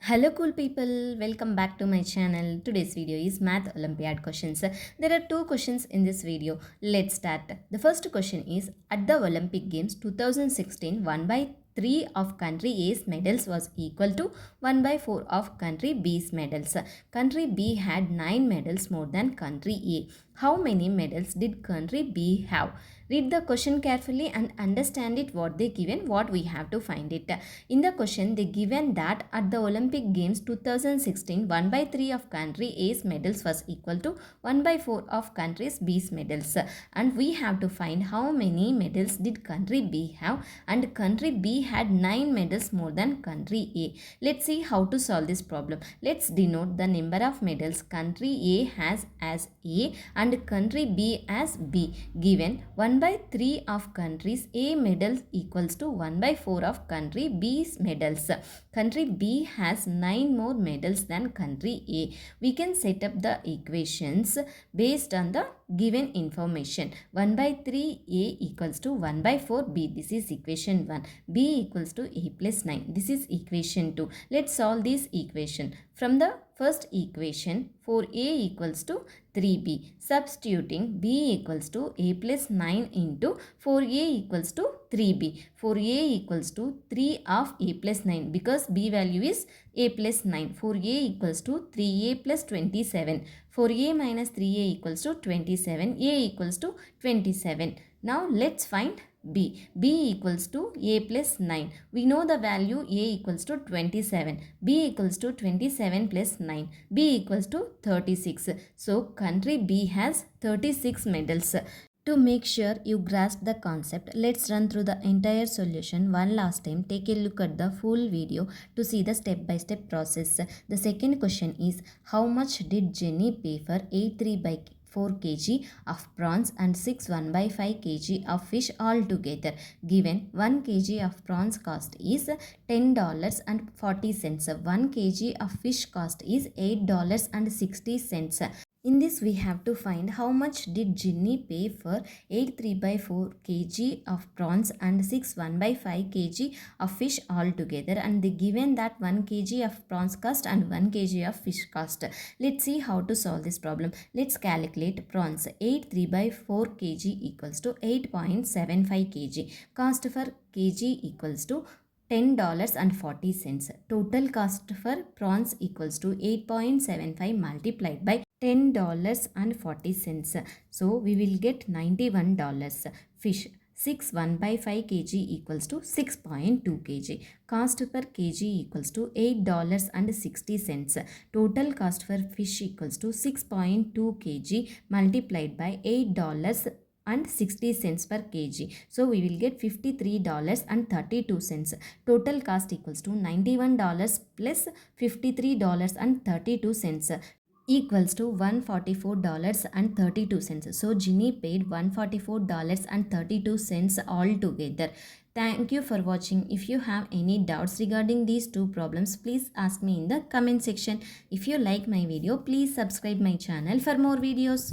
Hello cool people, welcome back to my channel. Today's video is Math Olympiad questions. There are two questions in this video. Let's start. The first question is, at the Olympic Games 2016, 1 by 3 of country A's medals was equal to 1 by 4 of country B's medals. Country B had 9 medals more than country A. How many medals did country B have? Read the question carefully and understand it what they given, what we have to find it. In the question, they given that at the Olympic Games 2016, 1 by 3 of country A's medals was equal to 1 by 4 of country B's medals. And we have to find how many medals did country B have, and country B had 9 medals more than country A. Let's see how to solve this problem. Let's denote the number of medals country A has as A and country B as B. Given 1 by 3 of countries A medals equals to 1 by 4 of country B's medals. Country B has 9 more medals than country A. We can set up the equations based on the given information. 1 by 3 A equals to 1 by 4 B. This is equation 1. B equals to A plus 9. This is equation 2. Let's solve this equation. From the first equation, 4A equals to 3B. Substituting B equals to A plus 9 into 4A equals to 3B. 4A equals to 3 of A plus 9 because B value is A plus 9. 4A equals to 3A plus 27. 4A minus 3A equals to 27. A equals to 27. Now let's find B. B equals to A plus 9. We know the value A equals to 27. B equals to 27 plus 9. B equals to 36. So country B has 36 medals. To make sure you grasp the concept, let's run through the entire solution one last time. Take a look at the full video to see the step-by-step process. The second question is, how much did Jenny pay for 83 by 4 kg of prawns and 6 1 by 5 kg of fish altogether? Given 1 kg of prawns cost is $10.40. 1 kg of fish cost is $8.60. In this, we have to find how much did Ginny pay for 83 by 4 kg of prawns and 6 1 by 5 kg of fish altogether, and they given that 1 kg of prawns cost and 1 kg of fish cost. Let's see how to solve this problem. Let's calculate prawns. 83 by 4 kg equals to 8.75 kg. Cost for kg equals to $10.40. Total cost for prawns equals to 8.75 multiplied by $10.40. So we will get $91. Fish 6 1 by 5 kg equals to 6.2 kg. Cost per kg equals to $8.60. Total cost for fish equals to 6.2 kg multiplied by $8.60 per kg. So we will get $53.32. Total cost equals to $91 plus $53.32 equals to $144.32. So Ginny paid $144.32 altogether. Thank you for watching. If you have any doubts regarding these two problems, please ask me in the comment section. If you like my video, please subscribe my channel for more videos.